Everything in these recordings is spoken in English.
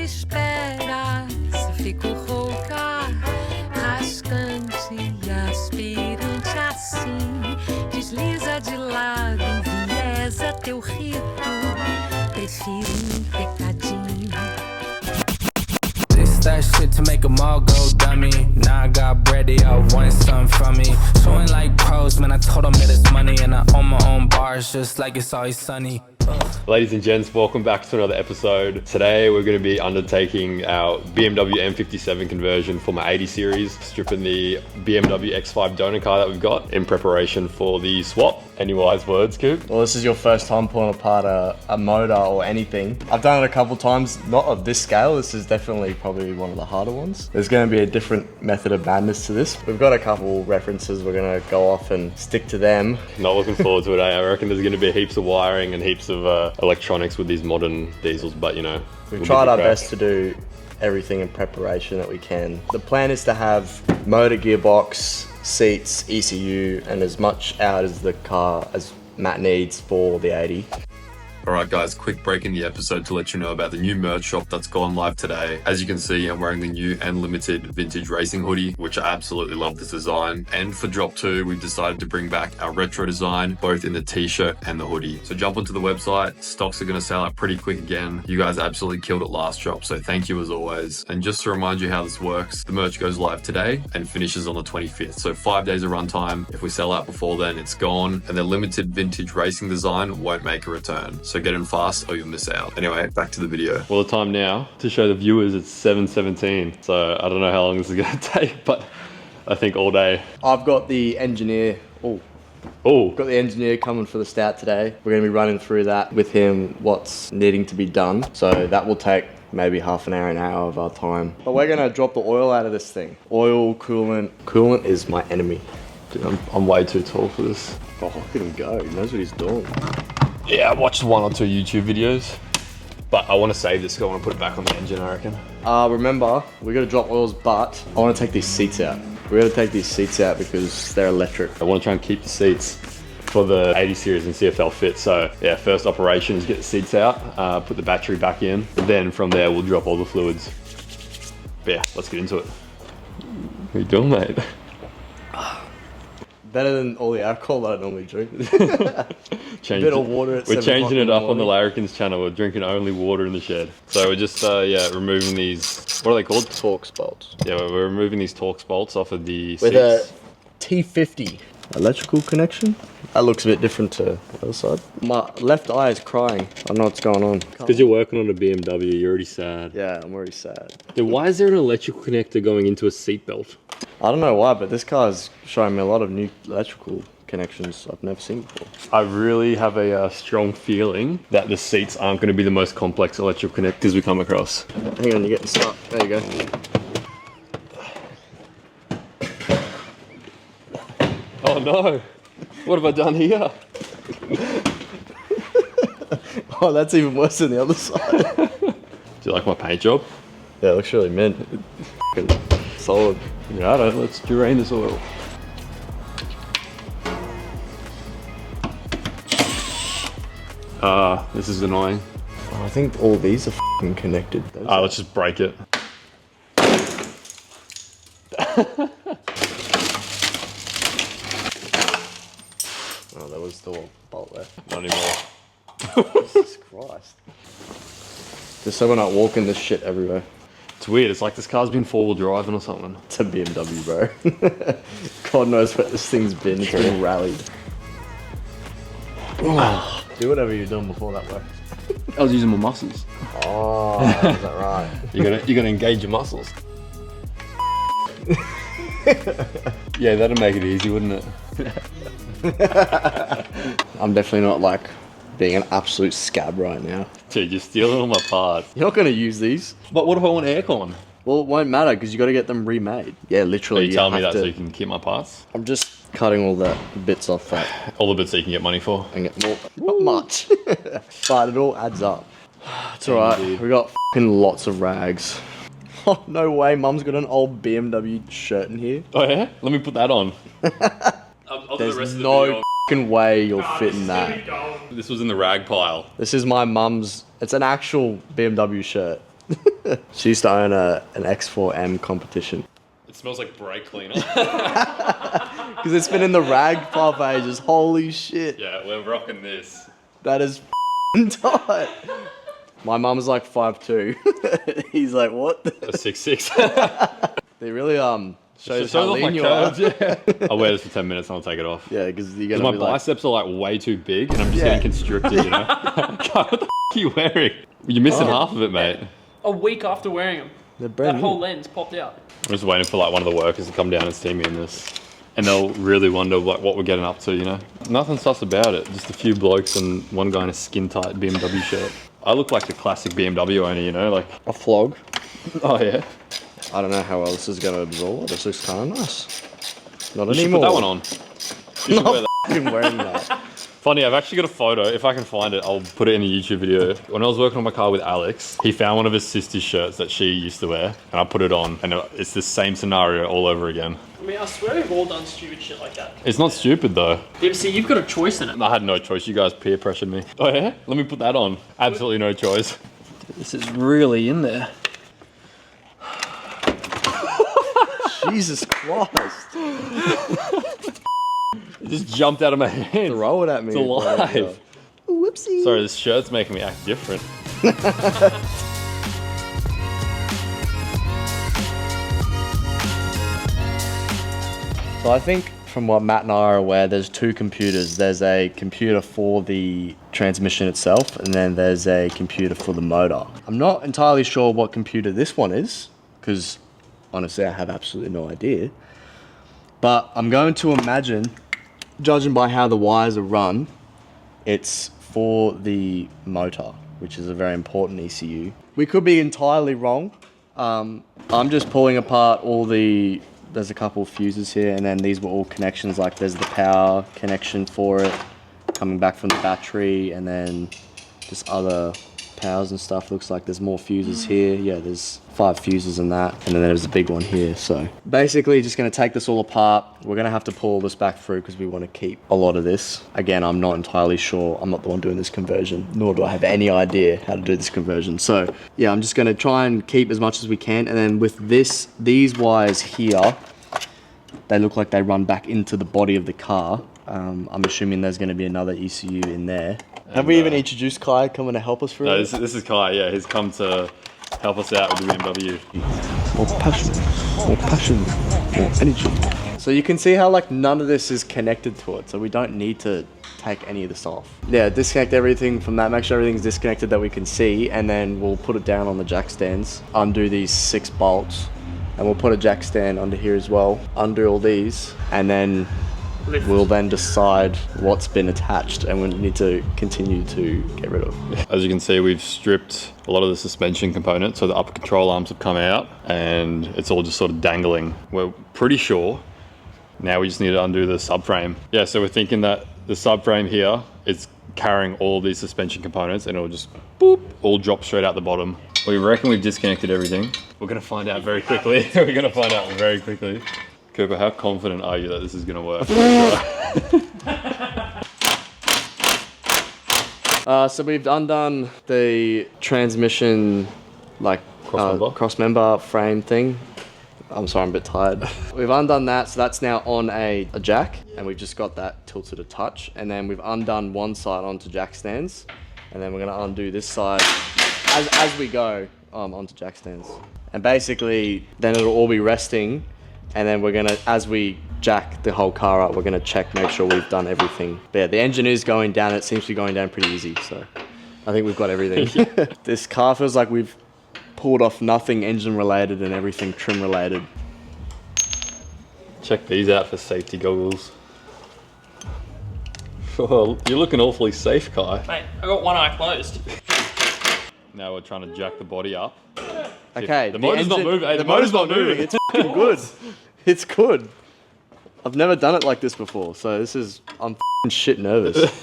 espera, se fico rouca, rascante e aspirante assim, desliza de lado, enviesa teu rito, prefiro pecadinho. That shit to make them all go dummy. Now I got bread, they all want something from me. Showing like pros, man, I told them that it's money. And I own my own bars, just like it's always sunny. Ladies and gents, welcome back to another episode. Today we're going to be undertaking our BMW M57 conversion for my 80 series, stripping the BMW X5 donor car that we've got in preparation for the swap. Any wise words, Coop? Well, this is your first time pulling apart a motor or anything. I've done it a couple times, not of this scale. This is definitely probably one of the harder ones. There's going to be a different method of madness to this. We've got a couple references. We're going to go off and stick to them. Not looking forward to it. I reckon there's going to be heaps of wiring and heaps of electronics with these modern diesels, but you know, we've tried our best to do everything in preparation that we can. The plan is to have motor, gearbox, seats, ECU, and as much out as the car as Matt needs for the 80. Alright guys, quick break in the episode to let you know about the new merch shop that's gone live today. As you can see, I'm wearing the new and limited vintage racing hoodie, which I absolutely love this design. And for drop 2, we've decided to bring back our retro design, both in the t-shirt and the hoodie. So jump onto the website, stocks are going to sell out pretty quick again. You guys absolutely killed it last drop, so thank you as always. And just to remind you how this works, the merch goes live today and finishes on the 25th. So 5 days of runtime. If we sell out before then, it's gone. And the limited vintage racing design won't make a return. So get in fast or you'll miss out. Anyway, back to the video. Well, the time now to show the viewers it's 7:17. So I don't know how long this is going to take, but I think all day. I've got the engineer. Got the engineer coming for the stout today. We're going to be running through that with him, what's needing to be done. So that will take maybe half an hour of our time. But we're going to drop the oil out of this thing. Oil, coolant. Coolant is my enemy. Dude, I'm way too tall for this. Oh, look at him go. He knows what he's doing. Yeah, I watched 1 or 2 YouTube videos, but I want to save this because I want to put it back on the engine, I reckon. Remember, we got to drop oils, but I want to take these seats out. We got to take these seats out because they're electric. I want to try and keep the seats for the 80 series and see if they'll fit. So yeah, first operation is get the seats out, put the battery back in, then from there we'll drop all the fluids. But yeah, let's get into it. What are you doing, mate? Better than all the alcohol that I normally drink. A bit of water at 7 We're changing it o'clock up on the Larrikins channel. We're drinking only water in the shed. So we're just removing these, what are they called? Torx bolts. Yeah, we're removing these Torx bolts off of the with seats. A T50 electrical connection. That looks a bit different to the other side. My left eye is crying. I don't know what's going on. Because you're working on a BMW, you're already sad. Yeah, I'm already sad. Dude, why is there an electrical connector going into a seatbelt? I don't know why, but this car's showing me a lot of new electrical connections I've never seen before. I really have a strong feeling that the seats aren't going to be the most complex electrical connectors we come across. Hang on, you're getting stuck. There you go. Oh no! What have I done here? Oh, that's even worse than the other side. Do you like my paint job? Yeah, it looks really mint. Solid. Righto, let's drain this oil. This is annoying. Oh, I think all these are f***ing connected. Let's just break it. Oh, there was still a bolt there. Not anymore. Jesus Christ. Just so we're not walking this shit everywhere. It's weird, it's like this car's been four-wheel driving or something. It's a BMW, bro. God knows what this thing's been. It's been rallied. Oh, do whatever you're doing before that works. I was using my muscles. Oh, is that right? You're gonna engage your muscles. Yeah, that'd make it easy, wouldn't it? I'm definitely not like being an absolute scab right now. Dude, you're stealing all my parts. You're not going to use these. But what if I want aircon? Well, it won't matter because you got to get them remade. Yeah, literally. Are you telling me that so you can keep my parts? I'm just cutting all the bits off that. All the bits that you can get money for? And get more. Not much. But it all adds up. It's alright. We got fucking lots of rags. Oh, no way. Mum's got an old BMW shirt in here. Oh, yeah? Let me put that on. I'll do There's the rest of the no video. fucking way you'll fit in that. This was in the rag pile. This is my mum's. It's an actual BMW shirt. She used to own an X4M competition. It smells like brake cleaner. Because it's been in the rag pile for ages. Holy shit. Yeah, we're rocking this. That is tight. My mum's like 5'2". He's like, what? A 6'6". They really shows So how off my lean you are. curves, yeah. I'll wear this for 10 minutes and I'll take it off. Yeah, because you're Because gonna my be like, biceps are like way too big and I'm just Yeah. getting constricted, you know? God, what the are you wearing? You're missing half of it, mate. A week after wearing them, they're brand that new. whole lens popped out. I'm just waiting for like one of the workers to come down and see me in this. And they'll really wonder like what we're getting up to, you know? Nothing sus about it. Just a few blokes and one guy in a skin tight BMW shirt. I look like the classic BMW owner, you know? Like A flog. oh yeah. I don't know how else this is gonna absorb. This looks kind of nice. Not You should anymore. put that one on. You should wear that. I'm wearing that. Funny, I've actually got a photo. If I can find it, I'll put it in a YouTube video. When I was working on my car with Alex, he found one of his sister's shirts that she used to wear, and I put it on, and it's the same scenario all over again. I mean, I swear we've all done stupid shit like that. It's not stupid though. Yeah, see, you've got a choice in it. I had no choice. You guys peer pressured me. Oh yeah? Let me put that on. Absolutely no choice. This is really in there. Jesus Christ. It just jumped out of my hand. Throw it at me. It's alive. Whoopsie. Sorry, this shirt's making me act different. So I think from what Matt and I are aware, there's two computers. There's a computer for the transmission itself, and then there's a computer for the motor. I'm not entirely sure what computer this one is, because honestly, I have absolutely no idea. But I'm going to imagine, judging by how the wires are run, it's for the motor, which is a very important ECU. We could be entirely wrong. I'm just pulling apart all the... There's a couple of fuses here, and then these were all connections. Like there's the power connection for it, coming back from the battery, and then just other powers and stuff. Looks like there's more fuses here. Yeah, there's 5 fuses in that, and then there's a big one here. So basically just gonna take this all apart. We're gonna have to pull this back through because we want to keep a lot of this. Again, I'm not entirely sure. I'm not the one doing this conversion, nor do I have any idea how to do this conversion. So yeah, I'm just gonna try and keep as much as we can. And then with these wires here, they look like they run back into the body of the car. I'm assuming there's gonna be another ECU in there. Have we even introduced Kai coming to help us through No, it? this is Kai, yeah. He's come to help us out with the BMW. More passion, more energy. So you can see how like none of this is connected to it, so we don't need to take any of this off. Yeah, disconnect everything from that, make sure everything's disconnected that we can see, and then we'll put it down on the jack stands, undo these 6 bolts, and we'll put a jack stand under here as well, undo all these, and then we'll then decide what's been attached and we need to continue to get rid of. As you can see, we've stripped a lot of the suspension components, so the upper control arms have come out and it's all just sort of dangling. We're pretty sure now we just need to undo the subframe. Yeah, so we're thinking that the subframe here is carrying all of these suspension components and it'll just boop, all drop straight out the bottom. We reckon we've disconnected everything. We're gonna find out very quickly. We're gonna find out very quickly. Cooper, how confident are you that this is gonna work? So we've undone the transmission, like cross member frame thing. I'm sorry, I'm a bit tired. We've undone that, so that's now on a jack, and we've just got that tilted a touch. And then we've undone one side onto jack stands, and then we're gonna undo this side as we go onto jack stands. And basically, then it'll all be resting, and then we're gonna, as we jack the whole car up, we're gonna check, make sure we've done everything. But yeah, the engine is going down. It seems to be going down pretty easy, so I think we've got everything. This car feels like we've pulled off nothing engine related and everything trim related. Check these out for safety goggles. Oh, you're looking awfully safe, Kai. Mate, I got one eye closed. Now we're trying to jack the body up. Okay, The motor's not moving. Hey, The motor's not moving. It's f***ing good. It's good. I've never done it like this before, so this is, I'm f***ing shit nervous.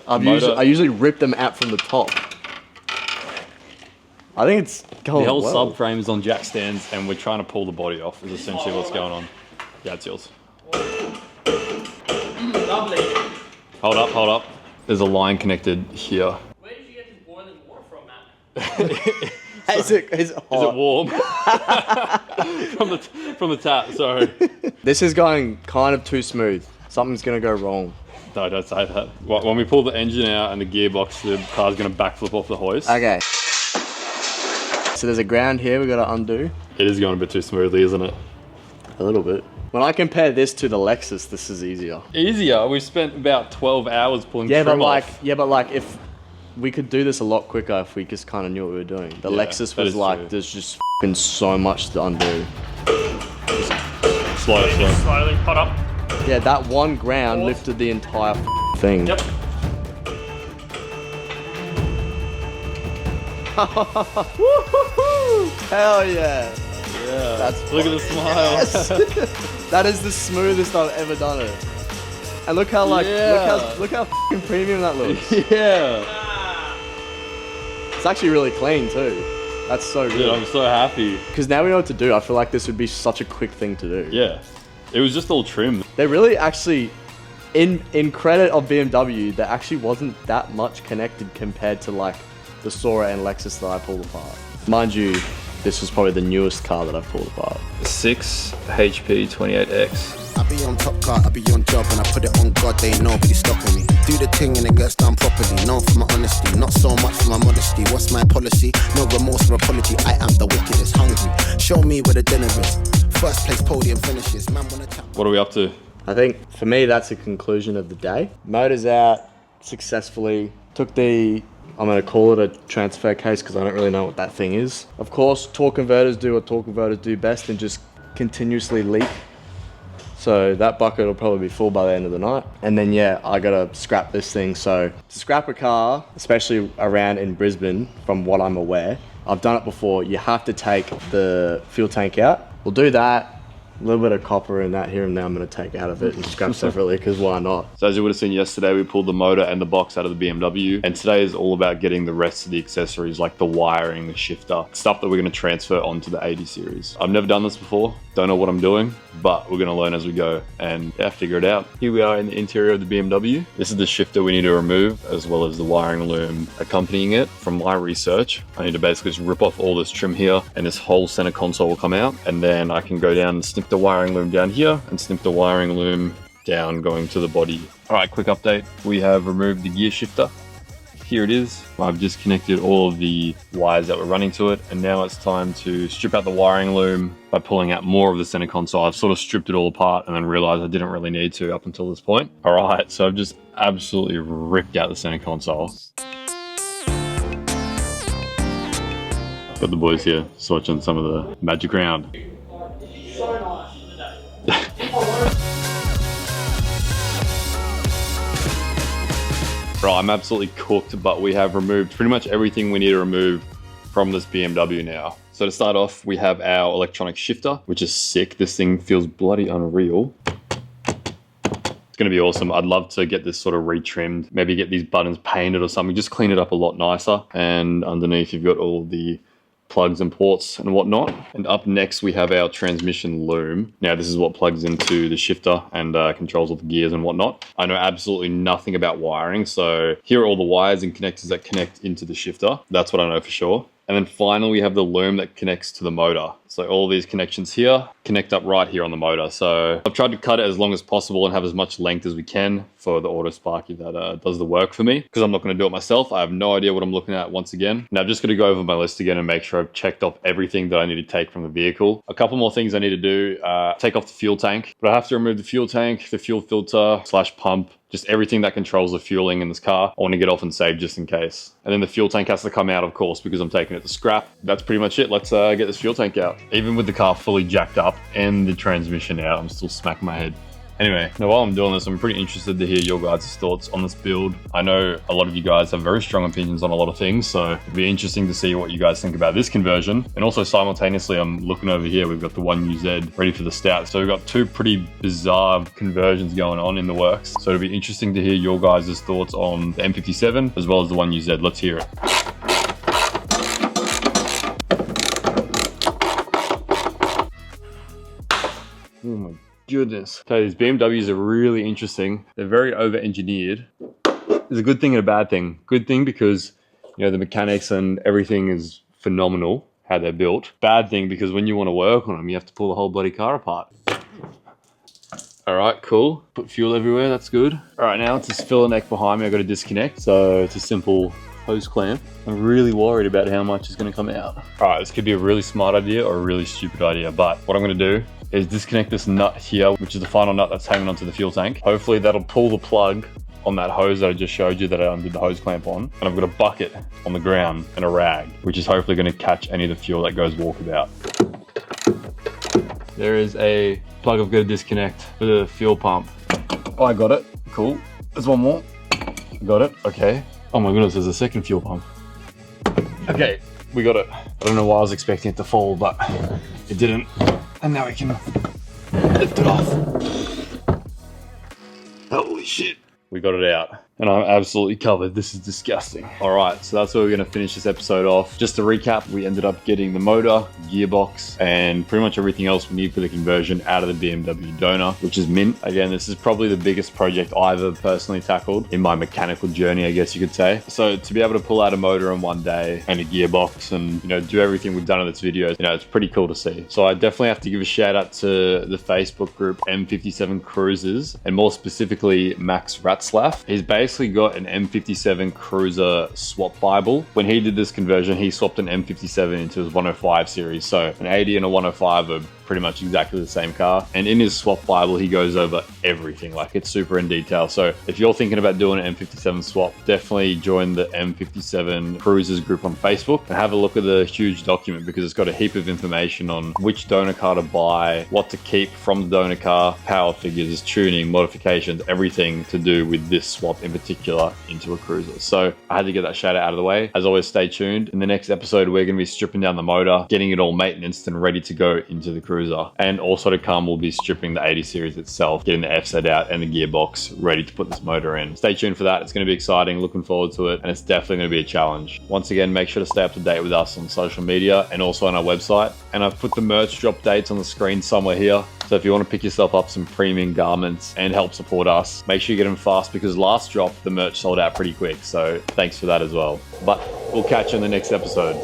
I usually rip them out from the top. I think it's going The whole well. subframe is on jack stands and we're trying to pull the body off is essentially what's going on. Yeah, it's yours. Lovely. Hold up. There's a line connected here. Where did you get this boiling water from, Matt? Is it hot? Is it warm? from the tap, sorry. This is going kind of too smooth. Something's gonna go wrong. No, don't say that. When we pull the engine out and the gearbox, the car's gonna backflip off the hoist. Okay. So there's a ground here we gotta undo. It is going a bit too smoothly, isn't it? A little bit. When I compare this to the Lexus, this is easier. Easier? We spent about 12 hours pulling trim off. But like if we could do this a lot quicker if we just kind of knew what we were doing. The Lexus was like, true. There's just f***ing so much to undo. Slowly, pot up. Yeah, that one ground lifted the entire thing. Yep. Hell yeah. Yeah. Look at the smile. Yes. That is the smoothest I've ever done it. And look how look how f***ing premium that looks. Yeah. It's actually really clean too. That's so good. Dude, I'm so happy. Because now we know what to do. I feel like this would be such a quick thing to do. Yeah. It was just all trim. They really actually, in credit of BMW, there actually wasn't that much connected compared to like the Sora and Lexus that I pulled apart. Mind you, this was probably the newest car that I've pulled apart. 6 HP 28X. I be on top car, I be on job, and I put it on God, they ain't nobody stopping me. Do the thing and it gets done properly. Known for my honesty, not so much for my modesty. What's my policy? No remorse or apology. I am the wickedest, hungry. Show me where the dinner is. First place podium finishes. Man, wanna tap. What are we up to? I think for me that's the conclusion of the day. Motor's out successfully. Took the, I'm going to call it a transfer case because I don't really know what that thing is. Of course, torque converters do what torque converters do best and just continuously leak. So that bucket will probably be full by the end of the night. And then yeah, I gotta scrap this thing. So to scrap a car, especially around in Brisbane, from what I'm aware, I've done it before, you have to take the fuel tank out. We'll do that. A little bit of copper and that here and there I'm going to take out of it and scrap separately because why not? So as you would have seen yesterday, we pulled the motor and the box out of the BMW, and today is all about getting the rest of the accessories like the wiring, the shifter, stuff that we're going to transfer onto the 80 series. I've never done this before, don't know what I'm doing, but we're going to learn as we go and yeah, figure it out. Here we are in the interior of the BMW. This is the shifter we need to remove as well as the wiring loom accompanying it. From my research, I need to basically just rip off all this trim here and this whole center console will come out, and then I can go down and snip the wiring loom down here and snip the wiring loom down going to the body. All right, quick update. We have removed the gear shifter. Here it is. I've disconnected all of the wires that were running to it, and now it's time to strip out the wiring loom by pulling out more of the center console. I've sort of stripped it all apart and then realized I didn't really need to up until this point. All right, so I've just absolutely ripped out the center console. Got the boys here swatching some of the magic round. So nice. Right, I'm absolutely cooked, but we have removed pretty much everything we need to remove from this BMW now. So to start off, we have our electronic shifter, which is sick. This thing feels bloody unreal. It's gonna be awesome. I'd love to get this sort of retrimmed, maybe get these buttons painted or something, just clean it up a lot nicer. And underneath you've got all the plugs and ports and whatnot. And up next we have our transmission loom. Now this is what plugs into the shifter and controls all the gears and whatnot. I know absolutely nothing about wiring, so here are all the wires and connectors that connect into the shifter. That's what I know for sure. And then finally we have the loom that connects to the motor. So all these connections here connect up right here on the motor. So I've tried to cut it as long as possible and have as much length as we can for the Auto Sparky that does the work for me, because I'm not going to do it myself. I have no idea what I'm looking at once again. Now I'm just going to go over my list again and make sure I've checked off everything that I need to take from the vehicle. A couple more things I need to do. Take off the fuel tank, but I have to remove the fuel tank, the fuel filter / pump, just everything that controls the fueling in this car. I want to get off and save just in case. And then the fuel tank has to come out, of course, because I'm taking it to scrap. That's pretty much it. Let's get this fuel tank out. Even with the car fully jacked up and the transmission out, I'm still smacking my head. Anyway, now while I'm doing this, I'm pretty interested to hear your guys' thoughts on this build. I know a lot of you guys have very strong opinions on a lot of things, so it'd be interesting to see what you guys think about this conversion. And also simultaneously, I'm looking over here, we've got the 1UZ ready for the Stout. So we've got two pretty bizarre conversions going on in the works. So it'd be interesting to hear your guys' thoughts on the M57 as well as the 1UZ. Let's hear it. Oh my goodness. Okay, these BMWs are really interesting. They're very over-engineered. It's a good thing and a bad thing. Good thing because, you know, the mechanics and everything is phenomenal how they're built. Bad thing, because when you want to work on them, you have to pull the whole bloody car apart. All right, cool. Put fuel everywhere, that's good. All right, now it's this filler neck behind me I've got to disconnect. So it's a simple hose clamp. I'm really worried about how much is gonna come out. All right, this could be a really smart idea or a really stupid idea, but what I'm gonna do is disconnect this nut here, which is the final nut that's hanging onto the fuel tank. Hopefully that'll pull the plug on that hose that I just showed you that I undid the hose clamp on. And I've got a bucket on the ground and a rag, which is hopefully gonna catch any of the fuel that goes walkabout. There is a plug I've got to disconnect for the fuel pump. Oh, I got it, cool. There's one more, got it, okay. Oh my goodness, there's a second fuel pump. Okay, we got it. I don't know why I was expecting it to fall, but it didn't. And now we can lift it off. Holy shit. We got it out. And I'm absolutely covered. This is disgusting. All right, so that's where we're gonna finish this episode off. Just to recap, we ended up getting the motor, gearbox, and pretty much everything else we need for the conversion out of the BMW donor, which is mint. Again, this is probably the biggest project I've ever personally tackled in my mechanical journey, I guess you could say. So to be able to pull out a motor in one day and a gearbox and, you know, do everything we've done in this video, you know, it's pretty cool to see. So I definitely have to give a shout out to the Facebook group M57 Cruisers, and more specifically, Max Ratzlaff. He's basically got an M57 Cruiser swap Bible. When he did this conversion, he swapped an M57 into his 105 series. So an 80 and a 105 are pretty much exactly the same car. And in his swap Bible, he goes over everything. Like, it's super in detail. So if you're thinking about doing an M57 swap, definitely join the M57 Cruisers group on Facebook and have a look at the huge document, because it's got a heap of information on which donor car to buy, what to keep from the donor car, power figures, tuning, modifications, everything to do with this swap in particular into a Cruiser. So I had to get that shout out of the way. As always, stay tuned. In the next episode, we're going to be stripping down the motor, getting it all maintenance and ready to go into the Cruiser. And also to come, we'll be stripping the 80 series itself, getting the FZ out and the gearbox ready to put this motor in. Stay tuned for that. It's going to be exciting. Looking forward to it. And it's definitely going to be a challenge. Once again, make sure to stay up to date with us on social media and also on our website. And I've put the merch drop dates on the screen somewhere here. So if you want to pick yourself up some premium garments and help support us, make sure you get them fast, because last drop, the merch sold out pretty quick. So thanks for that as well. But we'll catch you in the next episode.